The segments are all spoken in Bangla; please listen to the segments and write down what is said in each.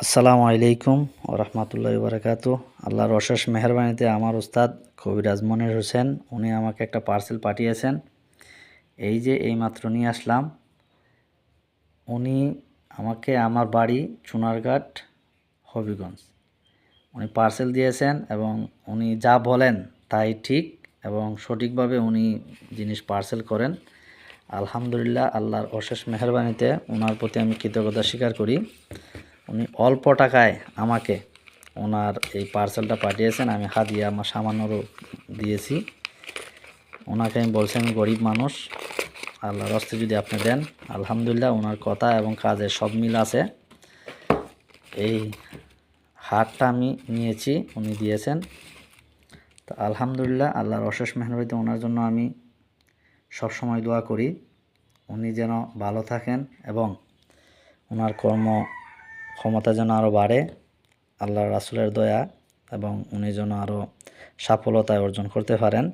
আসসালামু আলাইকুম ও রহমতুল্লাহি বারাকাতু। আল্লাহর অশেষ মেহেরবানিতে আমার উস্তাদ কবিরাজ মনির হোসেন উনি আমাকে একটা পার্সেল পাঠিয়েছেন। এই যে এইমাত্র নিয়ে আসলাম। উনি আমাকে আমার বাড়ি চুনারঘাট হবিগঞ্জ উনি পার্সেল দিয়েছেন এবং উনি যা বলেন তাই ঠিক এবং সঠিকভাবে উনি জিনিস পার্সেল করেন। আলহামদুলিল্লাহ, আল্লাহর অশেষ মেহেরবানিতে ওনার প্রতি আমি কৃতজ্ঞতা স্বীকার করি। উনি অল্প টাকায় আমাকে ওনার এই পার্সেলটা পাঠিয়েছেন। আমি হাদিয়া আমার সামান্যরও দিয়েছি। ওনাকে আমি বলছি আমি গরিব মানুষ, আল্লাহর হস্তে যদি আপনি দেন। আলহামদুলিল্লাহ, ওনার কথা এবং কাজে সব মিল আছে। এই হারটা আমি নিয়েছি, উনি দিয়েছেন। তো আলহামদুলিল্লাহ, আল্লাহর অশেষ মেহরবানিতে ওনার জন্য আমি সবসময় দোয়া করি উনি যেন ভালো থাকেন এবং ওনার কর্ম ক্ষমতা যেন আরও বাড়ে, আল্লাহর রাসূলের দয়া, এবং উনি যেন আরও সফলতায় অর্জন করতে পারেন।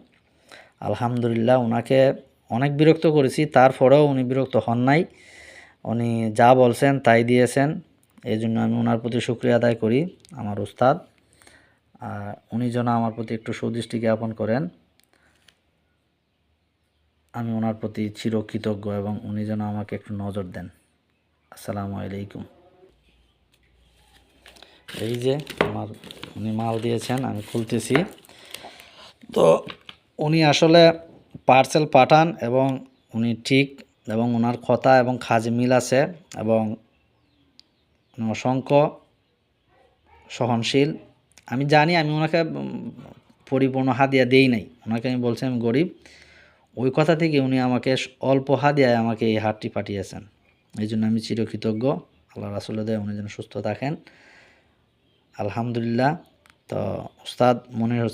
আলহামদুলিল্লাহ, ওনাকে অনেক বিরক্ত করেছি, তারপরেও উনি বিরক্ত হন নাই। উনি যা বলছেন তাই দিয়েছেন। এই জন্য আমি ওনার প্রতি শুকরিয়া আদায় করি, আমার উস্তাদ। উনি যেন আমার প্রতি একটু সুদৃষ্টি জ্ঞাপন করেন। আমি ওনার প্রতি চিরকৃতজ্ঞ এবং উনি যেন আমাকে একটু নজর দেন। আসসালামু আলাইকুম। এই যে আমার উনি মাল দিয়েছেন, আমি খুলতেছি। তো উনি আসলে পার্সেল পাঠান এবং উনি ঠিক এবং ওনার কথা এবং কাজে মিল আছে এবং অসংখ্য সহনশীল। আমি জানি আমি ওনাকে পরিপূর্ণ হাদিয়া দেই নাই। ওনাকে আমি বলছি আমি গরিব। ওই কথা থেকে উনি আমাকে অল্প হাদিয়ায় আমাকে এই হারটি পাঠিয়েছেন। এই জন্য আমি চিরকৃতজ্ঞ। আল্লাহ রাসূলের দয়ায় উনি যেন সুস্থ থাকেন। আলহামদুলিল্লাহ। তো উস্তাদ মনির হোসেন